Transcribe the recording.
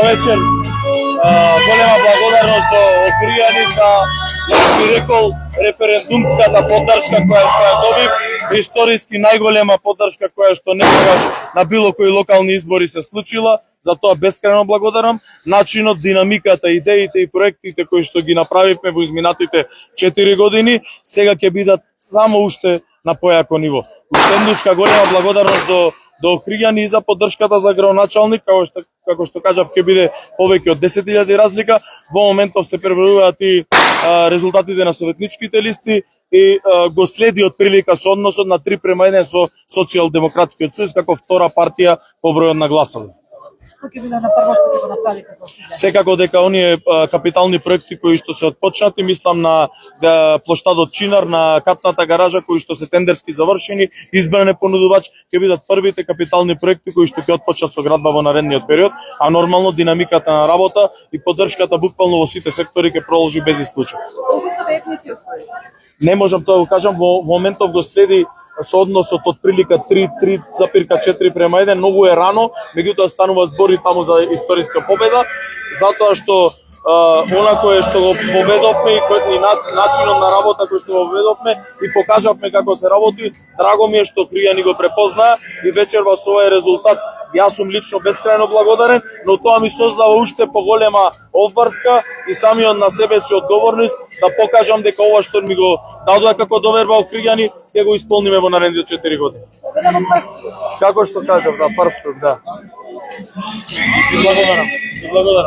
Добро вечер. Голема благодарност до Охријани за, јас би рекол, референдумската поддршка која што ја добив, историски најголема поддршка која што некогаш на било кои локални избори се случила. За тоа бескрајно благодарам. Начинот, динамиката, идеите и проектите кои што ги направивме во изминатите 4 години, сега ќе бидат само уште на појако ниво. Уште еднушка голема благодарност до Охријани и за поддршката за градоначалник, како што кажав, ќе биде повеќе од 10.000 разлика. Во моментов се пребројуваат и резултатите на советничките листи и го следи од прилика со односот на 3:1 со Социјалдемократскиот сојуз како втора партија по бројот на гласови. Што ќе биде на прво што ќе го направите? Секако дека оние капитални проекти кои што се отпочнати, мислам на плоштадот Чинар, на катната гаража кои што се тендерски завршени, избран е понудувач, ќе бидат првите капитални проекти кои што ќе отпочнат со градба во наредниот период, а нормално динамиката на работа и поддршката буквално во сите сектори ќе продолжи без исклучок. Колку советници освои? Не можам тоа да го кажам, во моментов го следи со односот од прилика 3,4:1, многу е рано, меѓутоа станува збори таму за историска победа, затоа што она кое што го победовме и начинот на работа кој што го победовме и покажавме како се работи, драго ми е што Охријани го препознаа и вечерва со овој резултат јас сум лично бескрајно благодарен, но тоа ми создава уште поголема обврска и самиот на себе си одговорност да покажам дека ова што ми го дадоа како доверба Охријани ќе го исполниме во наредните 4 години. Како што кажав, да, прв круг, да. Благодарам.